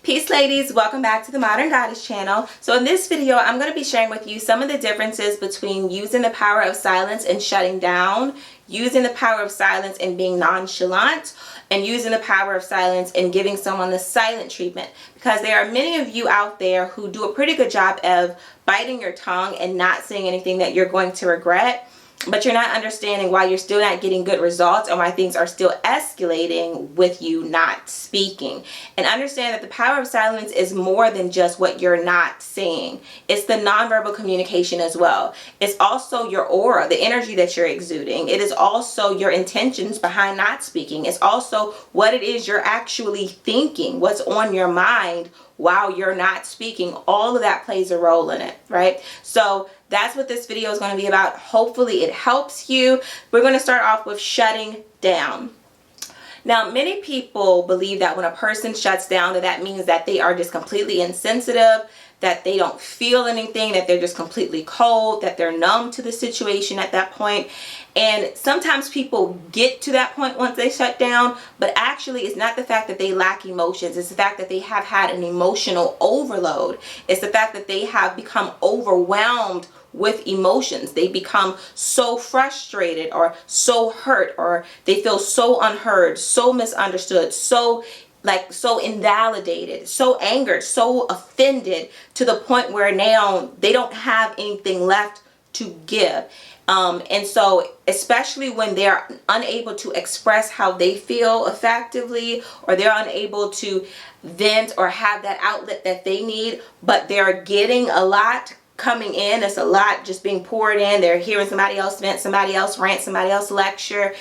Peace ladies, welcome back to the Modern Goddess channel. So in this video, I'm going to be sharing with you some of the differences between using the power of silence and shutting down, using the power of silence and being nonchalant, and using the power of silence and giving someone the silent treatment. Because there are many of you out there who do a pretty good job of biting your tongue and not saying anything that you're going to regret, but you're not understanding why you're still not getting good results and why things are still escalating with you not speaking. And understand that the power of silence is more than just what you're not saying. It's the nonverbal communication as well. It's also your aura, the energy that you're exuding. It is also your intentions behind not speaking. It's also what it is you're actually thinking, what's on your mind while you're not speaking. All of that plays a role in it, right? So that's what this video is going to be about. Hopefully it helps you. We're going to start off with shutting down. Now, many people believe that when a person shuts down, that means that they are just completely insensitive, that they don't feel anything, that they're just completely cold, that they're numb to the situation at that point. And sometimes people get to that point once they shut down, but actually it's not the fact that they lack emotions. It's the fact that they have had an emotional overload. It's the fact that they have become overwhelmed with emotions. They become so frustrated or so hurt, or they feel so unheard, so misunderstood, so invalidated, so angered, so offended, to the point where now they don't have anything left to give. And so especially when they're unable to express how they feel effectively, or they're unable to vent or have that outlet that they need, but they're getting a lot coming in. It's a lot just being poured in. They're hearing somebody else vent, somebody else rant, somebody else lecture.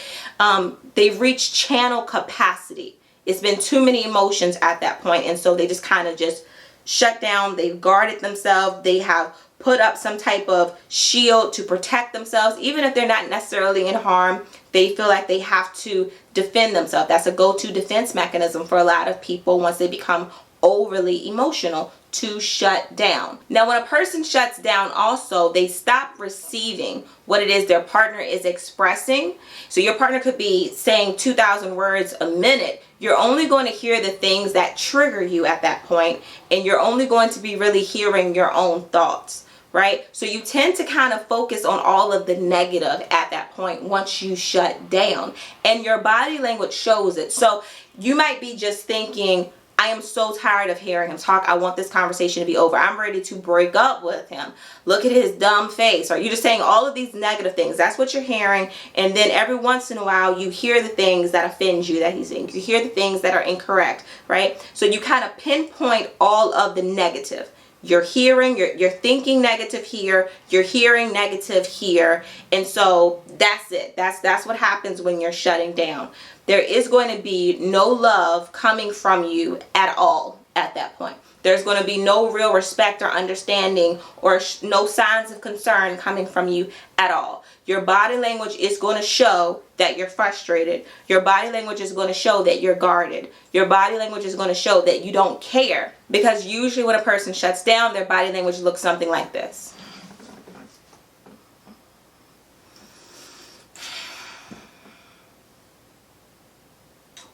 They've reached channel capacity. It's been too many emotions at that point, and so they just kind of just shut down. They've guarded themselves. They have put up some type of shield to protect themselves. Even if they're not necessarily in harm, they feel like they have to defend themselves. That's a go-to defense mechanism for a lot of people once they become overly emotional, to shut down. Now, when a person shuts down, also they stop receiving what it is their partner is expressing. So your partner could be saying 2,000 words a minute. You're only going to hear the things that trigger you at that point, and you're only going to be really hearing your own thoughts, right? So you tend to kind of focus on all of the negative at that point once you shut down, and your body language shows it. So you might be just thinking, I am so tired of hearing him talk. I want this conversation to be over. I'm ready to break up with him. Look at his dumb face. Or you're just saying all of these negative things. That's what you're hearing. And then every once in a while, you hear the things that offend you that he's saying. You hear the things that are incorrect, right? So you kind of pinpoint all of the negative. You're hearing, you're thinking negative here, you're hearing negative here, and so that's it. That's what happens when you're shutting down. There is going to be no love coming from you at all at that point. There's going to be no real respect or understanding, or no signs of concern coming from you at all. Your body language is going to show that you're frustrated. Your body language is going to show that you're guarded. Your body language is going to show that you don't care. Because usually when a person shuts down, their body language looks something like this.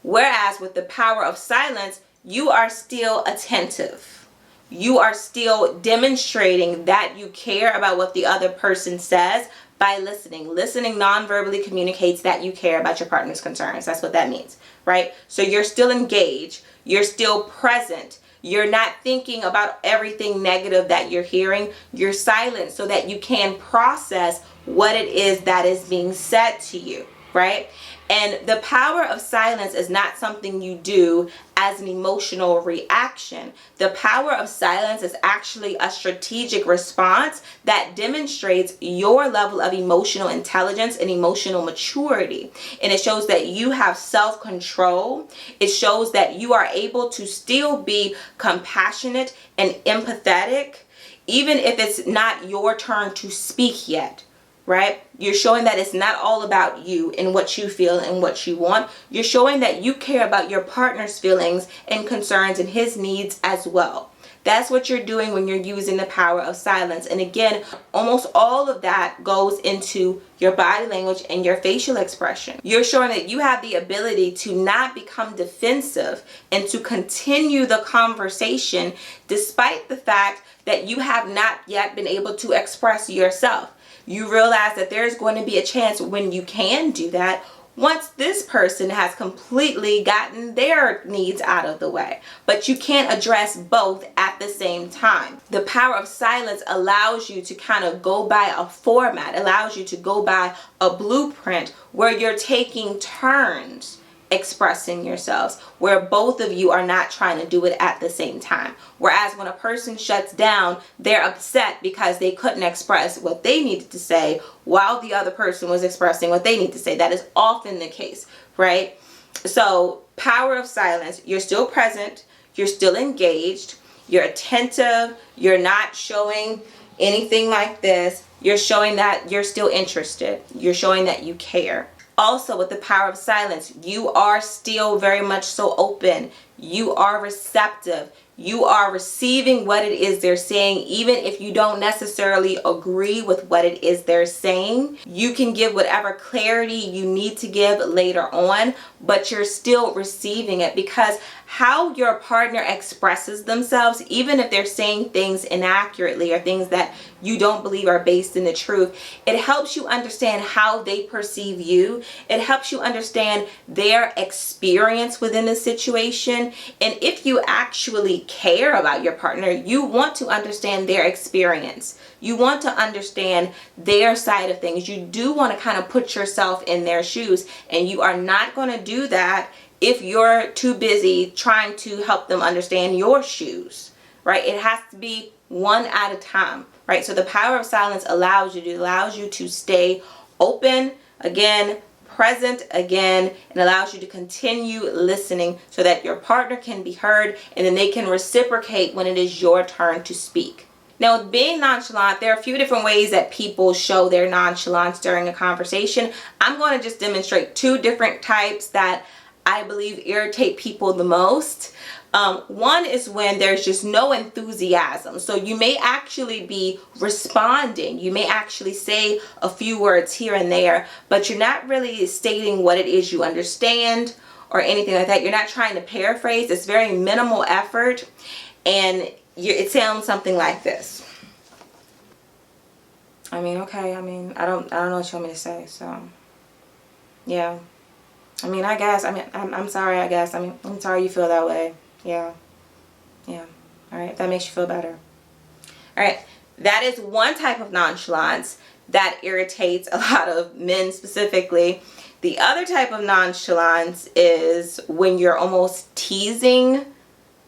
Whereas with the power of silence, you are still attentive. You are still demonstrating that you care about what the other person says by listening. Listening non-verbally communicates that you care about your partner's concerns. That's what that means, right? So you're still engaged. You're still present. You're not thinking about everything negative that you're hearing. You're silent so that you can process what it is that is being said to you, right? And the power of silence is not something you do as an emotional reaction. The power of silence is actually a strategic response that demonstrates your level of emotional intelligence and emotional maturity. And it shows that you have self-control. It shows that you are able to still be compassionate and empathetic, even if it's not your turn to speak yet. Right? You're showing that it's not all about you and what you feel and what you want. You're showing that you care about your partner's feelings and concerns and his needs as well. That's what you're doing when you're using the power of silence. And again, almost all of that goes into your body language and your facial expression. You're showing that you have the ability to not become defensive and to continue the conversation despite the fact that you have not yet been able to express yourself. You realize that there's going to be a chance when you can do that once this person has completely gotten their needs out of the way. But you can't address both at the same time. The power of silence allows you to kind of go by a format, allows you to go by a blueprint where you're taking turns expressing yourselves, where both of you are not trying to do it at the same time. Whereas when a person shuts down, they're upset because they couldn't express what they needed to say while the other person was expressing what they need to say. That is often the case, right? So power of silence, you're still present, you're still engaged, you're attentive, you're not showing anything like this. You're showing that you're still interested. You're showing that you care. Also, with the power of silence, you are still very much so open. You are receptive. You are receiving what it is they're saying, even if you don't necessarily agree with what it is they're saying. You can give whatever clarity you need to give later on, but you're still receiving it, because how your partner expresses themselves, even if they're saying things inaccurately or things that you don't believe are based in the truth, it helps you understand how they perceive you. It helps you understand their experience within the situation. And if you actually care about your partner, you want to understand their experience. You want to understand their side of things. You do want to kind of put yourself in their shoes, and you are not going to do that if you're too busy trying to help them understand your shoes, right? It has to be one at a time, right? So the power of silence allows you to stay open, again, present again, and allows you to continue listening so that your partner can be heard, and then they can reciprocate when it is your turn to speak. Now, with being nonchalant, there are a few different ways that people show their nonchalance during a conversation. I'm going to just demonstrate two different types that I believe irritate people the most. One is when there's just no enthusiasm. So you may actually be responding. You may actually say a few words here and there, but you're not really stating what it is you understand or anything like that. You're not trying to paraphrase. It's very minimal effort, and it sounds something like this. I mean, okay. I mean, I don't know what you want me to say. So, yeah. I mean, I guess. I mean, I'm sorry. I guess. I mean, I'm sorry you feel that way. Yeah. Yeah. All right. That makes you feel better. All right. That is one type of nonchalance that irritates a lot of men specifically. The other type of nonchalance is when you're almost teasing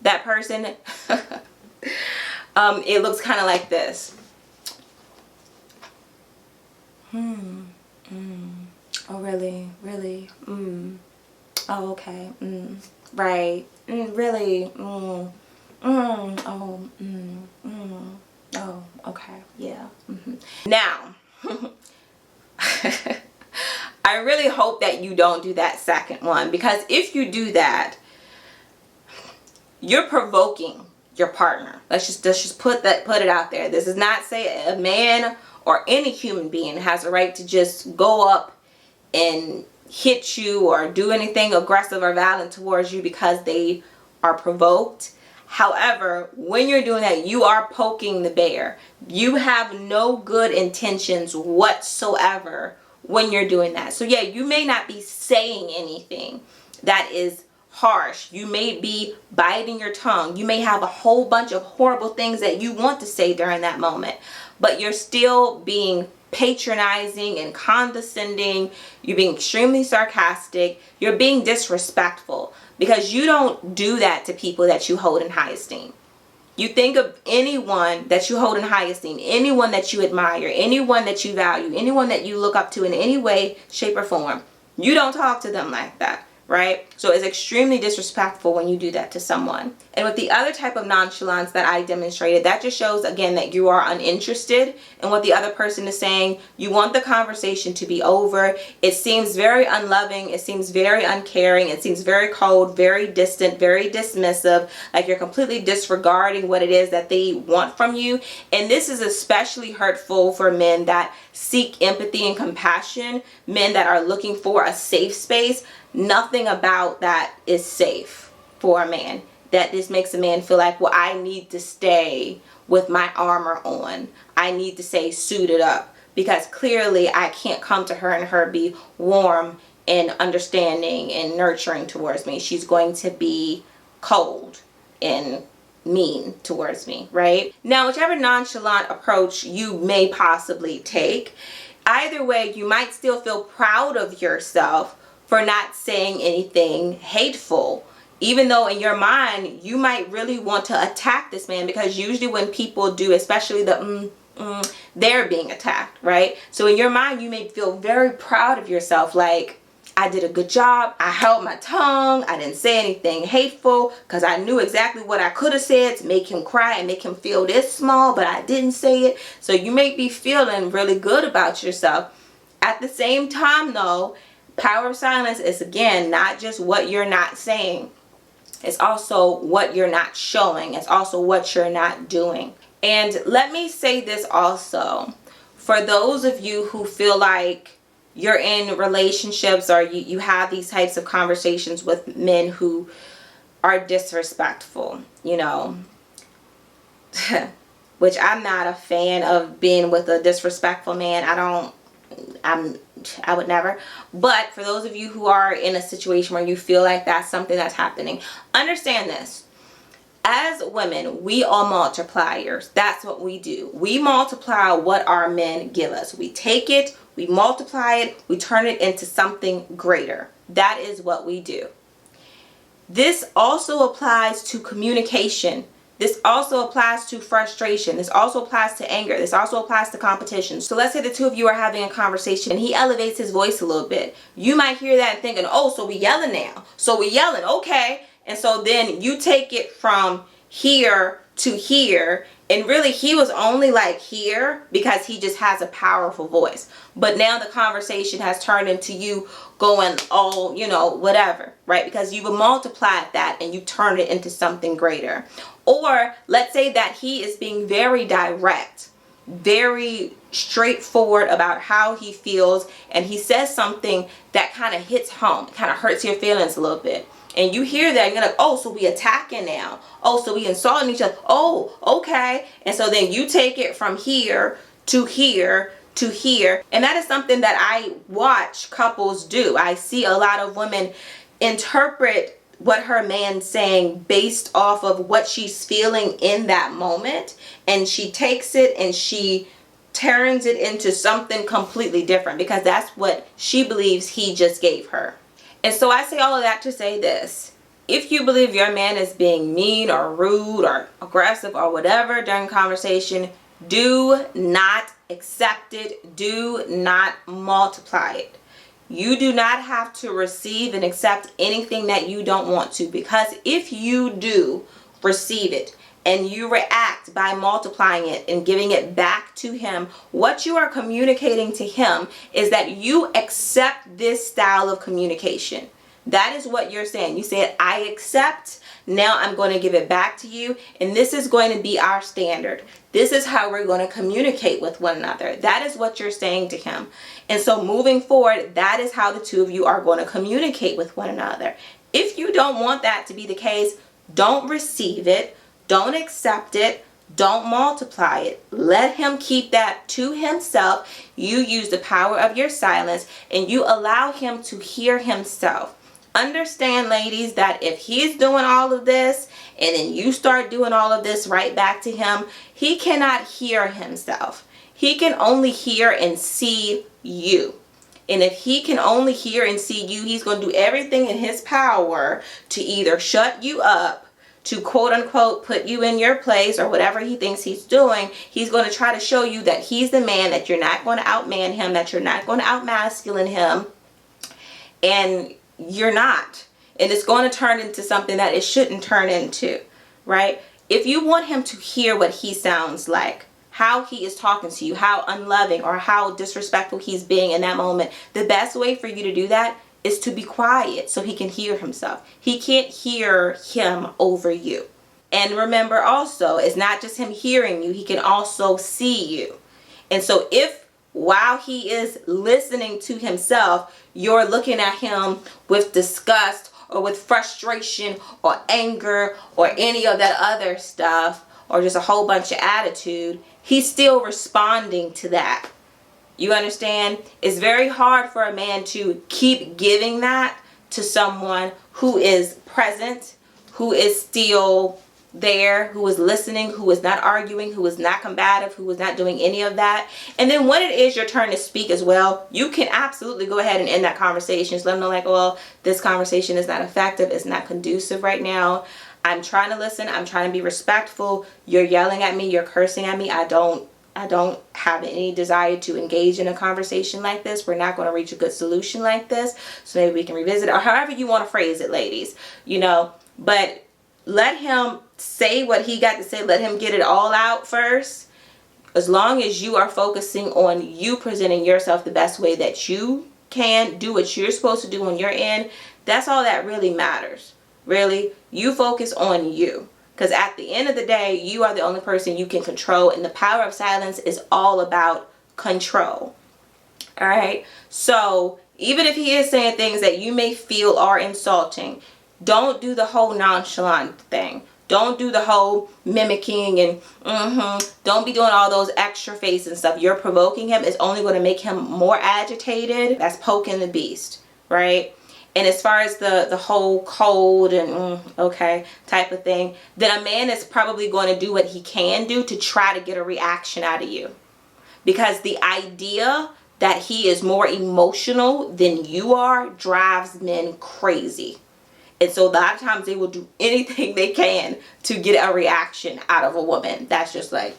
that person. It looks kind of like this. Oh, really? Really? Oh, okay. Right. Really? Oh, oh, okay. Yeah. Now, I really hope that you don't do that second one, because if you do that, you're provoking your partner. Let's just put it out there. This is not say a man or any human being has a right to just go up and hit you or do anything aggressive or violent towards you because they are provoked. However, when you're doing that, you are poking the bear. You have no good intentions whatsoever when you're doing that. So yeah, you may not be saying anything that is harsh. You may be biting your tongue. You may have a whole bunch of horrible things that you want to say during that moment, but you're still being patronizing and condescending. You're being extremely sarcastic. You're being disrespectful, because you don't do that to people that you hold in high esteem. You think of anyone that you hold in high esteem, anyone that you admire, anyone that you value, anyone that you look up to in any way, shape, or form. You don't talk to them like that. right? So it's extremely disrespectful when you do that to someone. And with the other type of nonchalance that I demonstrated, that just shows again that you are uninterested in what the other person is saying. You want the conversation to be over. It seems very unloving. It seems very uncaring. It seems very cold, very distant, very dismissive, like you're completely disregarding what it is that they want from you. And this is especially hurtful for men that seek empathy and compassion, men that are looking for a safe space. Nothing about that is safe for a man. That just makes a man feel like, well, I need to stay with my armor on. I need to stay suited up because clearly I can't come to her and her be warm and understanding and nurturing towards me. She's going to be cold and mean towards me, right? Now, whichever nonchalant approach you may possibly take, either way, you might still feel proud of yourself for not saying anything hateful, even though in your mind you might really want to attack this man, because usually when people do, especially the they're being attacked, right? So in your mind you may feel very proud of yourself, like, I did a good job, I held my tongue, I didn't say anything hateful because I knew exactly what I could have said to make him cry and make him feel this small, but I didn't say it. So you may be feeling really good about yourself. At the same time though, power of silence is again not just what you're not saying. It's also what you're not showing. It's also what you're not doing. And let me say this also. For those of you who feel like you're in relationships or you have these types of conversations with men who are disrespectful, you know, which I'm not a fan of being with a disrespectful man. I would never. But for those of you who are in a situation where you feel like that's something that's happening, understand this. As women, we are multipliers. That's what we do. We multiply what our men give us. We take it, we multiply it, we turn it into something greater. That is what we do. This also applies to communication. This also applies to frustration. This also applies to anger. This also applies to competition. So let's say the two of you are having a conversation and he elevates his voice a little bit. You might hear that and thinking, oh, so we yelling now. So we yelling, okay. And so then you take it from here to here, and really he was only like here because he just has a powerful voice. But now the conversation has turned into you going all, you know, whatever, right? Because you've multiplied that and you turned it into something greater. Or let's say that he is being very direct, very straightforward about how he feels, and he says something that kind of hits home, kind of hurts your feelings a little bit. And you hear that, and you're like, oh, so we attacking now. Oh, so we insulting each other. Oh, okay. And so then you take it from here to here to here. And that is something that I watch couples do. I see a lot of women interpret what her man's saying based off of what she's feeling in that moment. And she takes it and she turns it into something completely different because that's what she believes he just gave her. And so I say all of that to say this. If you believe your man is being mean or rude or aggressive or whatever during conversation, do not accept it. Do not multiply it. You do not have to receive and accept anything that you don't want to, because if you do receive it and you react by multiplying it and giving it back to him, what you are communicating to him is that you accept this style of communication. That is what you're saying. You said, I accept, now I'm going to give it back to you, and this is going to be our standard. This is how we're going to communicate with one another. That is what you're saying to him. And so moving forward, that is how the two of you are going to communicate with one another. If you don't want that to be the case, don't receive it. Don't accept it. Don't multiply it. Let him keep that to himself. You use the power of your silence and you allow him to hear himself. Understand, ladies, that if he's doing all of this and then you start doing all of this right back to him, he cannot hear himself. He can only hear and see you. And if he can only hear and see you, he's going to do everything in his power to either shut you up, to quote unquote put you in your place, or whatever he thinks he's doing. He's going to try to show you that he's the man, that you're not going to outman him, that you're not going to outmasculine him. And you're not. And it's going to turn into something that it shouldn't turn into, right? If you want him to hear what he sounds like, how he is talking to you, how unloving or how disrespectful he's being in that moment, the best way for you to do that is to be quiet so he can hear himself. He can't hear him over you. And remember also, it's not just him hearing you, he can also see you. And so if while he is listening to himself, you're looking at him with disgust or with frustration or anger or any of that other stuff, or just a whole bunch of attitude, he's still responding to that. You understand? It's very hard for a man to keep giving that to someone who is present, who is still there, who is listening, who is not arguing, who is not combative, who is not doing any of that. And then when it is your turn to speak as well, you can absolutely go ahead and end that conversation. Just let them know, like, well, this conversation is not effective, it's not conducive right now. I'm trying to listen, I'm trying to be respectful. You're yelling at me, you're cursing at me. I don't have any desire to engage in a conversation like this. We're not going to reach a good solution like this. So maybe we can revisit it, or however you want to phrase it, ladies, you know. But let him say what he got to say. Let him get it all out first. As long as you are focusing on you presenting yourself the best way that you can, do what you're supposed to do on your end, that's all that really matters. Really, you focus on you. Because at the end of the day, you are the only person you can control. And the power of silence is all about control. All right. So even if he is saying things that you may feel are insulting, don't do the whole nonchalant thing. Don't do the whole mimicking and don't be doing all those extra faces and stuff. You're provoking him. It's only going to make him more agitated. That's poking the beast, right? And as far as the whole cold and okay type of thing, then a man is probably going to do what he can do to try to get a reaction out of you. Because the idea that he is more emotional than you are drives men crazy. And so a lot of times they will do anything they can to get a reaction out of a woman. That's just like,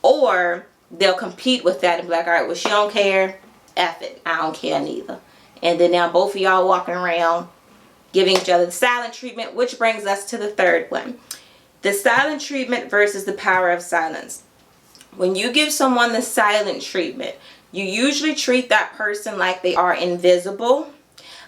or they'll compete with that and be like, all right, well, she don't care. F it. I don't care neither. And then now both of y'all walking around giving each other the silent treatment, which brings us to the third one. The silent treatment versus the power of silence. When you give someone the silent treatment, you usually treat that person like they are invisible.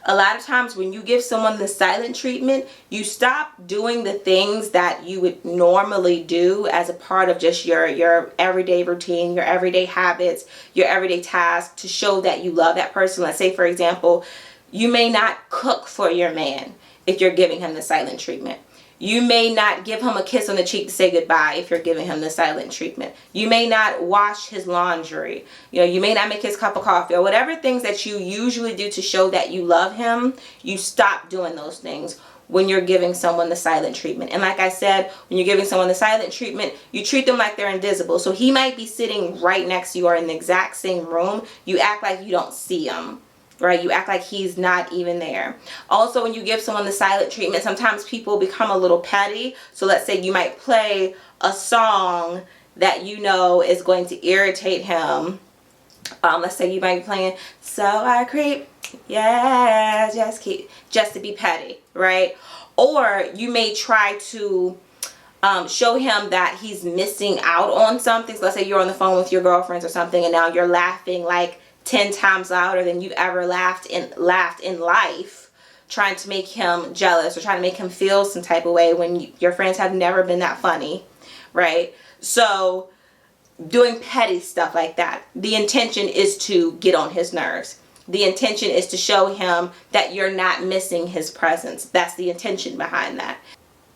A lot of times when you give someone the silent treatment, you stop doing the things that you would normally do as a part of just your everyday routine, your everyday habits, your everyday tasks to show that you love that person. Let's say, for example, you may not cook for your man if you're giving him the silent treatment. You may not give him a kiss on the cheek to say goodbye if you're giving him the silent treatment. You may not wash his laundry. You know, you may not make his cup of coffee, or whatever things that you usually do to show that you love him. You stop doing those things when you're giving someone the silent treatment. And like I said, when you're giving someone the silent treatment, you treat them like they're invisible. So he might be sitting right next to you or in the exact same room. You act like you don't see him. Right? You act like he's not even there. Also, when you give someone the silent treatment, sometimes people become a little petty. So let's say you might play a song that you know is going to irritate him. Let's say you might be playing "So I Creep," yeah, just to be petty, right? Or you may try to show him that he's missing out on something. So let's say you're on the phone with your girlfriends or something, and now you're laughing like 10 times louder than you've ever laughed in life, trying to make him jealous or trying to make him feel some type of way when your friends have never been that funny, right? So doing petty stuff like that, the intention is to get on his nerves. The intention is to show him that you're not missing his presence. That's the intention behind that.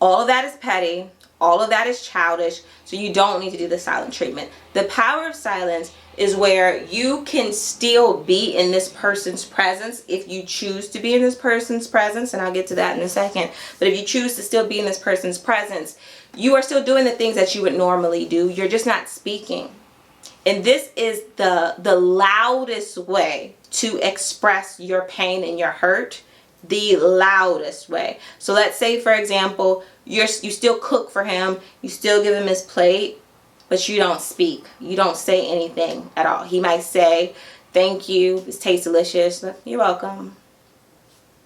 All of that is petty. All of that is childish. So you don't need to do the silent treatment. The power of silence is where you can still be in this person's presence if you choose to be in this person's presence, and I'll get to that in a second. But if you choose to still be in this person's presence, you are still doing the things that you would normally do. You're just not speaking. And this is the loudest way to express your pain and your hurt. The loudest way. So let's say, for example, you still cook for him, you still give him his plate, but you don't speak. You don't say anything at all. He might say, "Thank you, this tastes delicious." "You're welcome."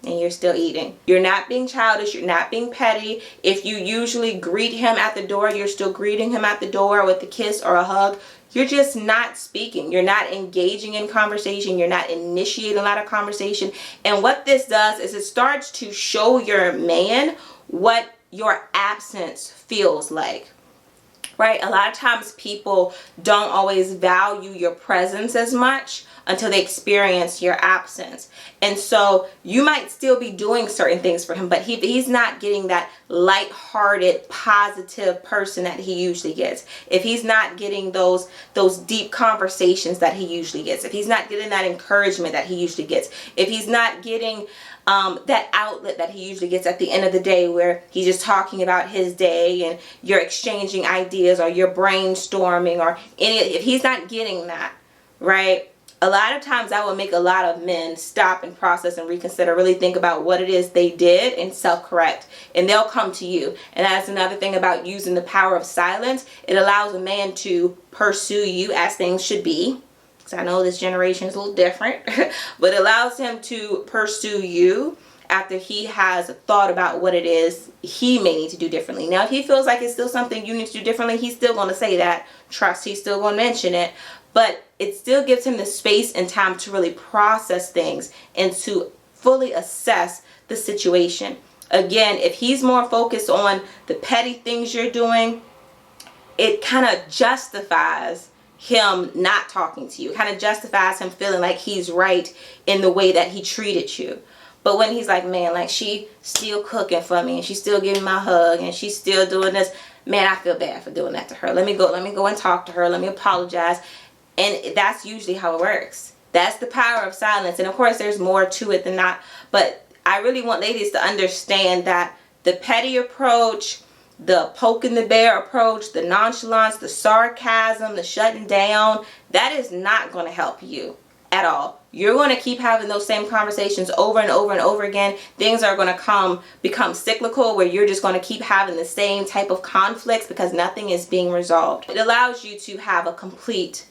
and you're still eating. You're not being childish. You're not being petty. If you usually greet him at the door, you're still greeting him at the door with a kiss or a hug. You're just not speaking. You're not engaging in conversation. You're not initiating a lot of conversation. And what this does is it starts to show your man what your absence feels like. Right? A lot of times people don't always value your presence as much until they experience your absence. And so you might still be doing certain things for him, but he's not getting that lighthearted, positive person that he usually gets. If he's not getting those deep conversations that he usually gets, if he's not getting that encouragement that he usually gets, if he's not getting that outlet that he usually gets at the end of the day, where he's just talking about his day and you're exchanging ideas or you're brainstorming or if he's not getting that, right? A lot of times that will make a lot of men stop and process and reconsider, really think about what it is they did and self-correct, and they'll come to you. And that's another thing about using the power of silence. It allows a man to pursue you as things should be. I know this generation is a little different, but it allows him to pursue you after he has thought about what it is he may need to do differently. Now, if he feels like it's still something you need to do differently, he's still going to say that. Trust, he's still going to mention it. But it still gives him the space and time to really process things and to fully assess the situation. Again, if he's more focused on the petty things you're doing, it kind of justifies him not talking to you. It kind of justifies him feeling like he's right in the way that he treated you. But when he's like, man, like she still cooking for me and she's still giving my hug and she's still doing this, man, I feel bad for doing that to her. Let me go and talk to her. Let me apologize. And that's usually how it works. That's the power of silence. And of course, there's more to it than that. But I really want ladies to understand that the petty approach, the poking the bear approach, the nonchalance, the sarcasm, the shutting down, that is not going to help you at all. You're going to keep having those same conversations over and over and over again. Things are going to become cyclical, where you're just going to keep having the same type of conflicts because nothing is being resolved. It allows you to have a complete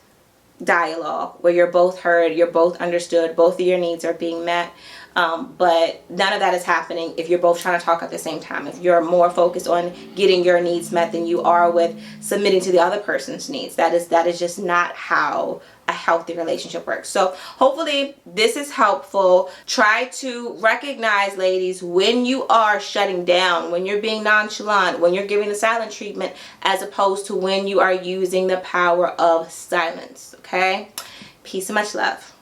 dialogue where you're both heard, you're both understood, both of your needs are being met. But none of that is happening if you're both trying to talk at the same time. If you're more focused on getting your needs met than you are with submitting to the other person's needs. That is just not how a healthy relationship works. So hopefully this is helpful. Try to recognize, ladies, when you are shutting down, when you're being nonchalant, when you're giving the silent treatment, as opposed to when you are using the power of silence. Okay? Peace and much love.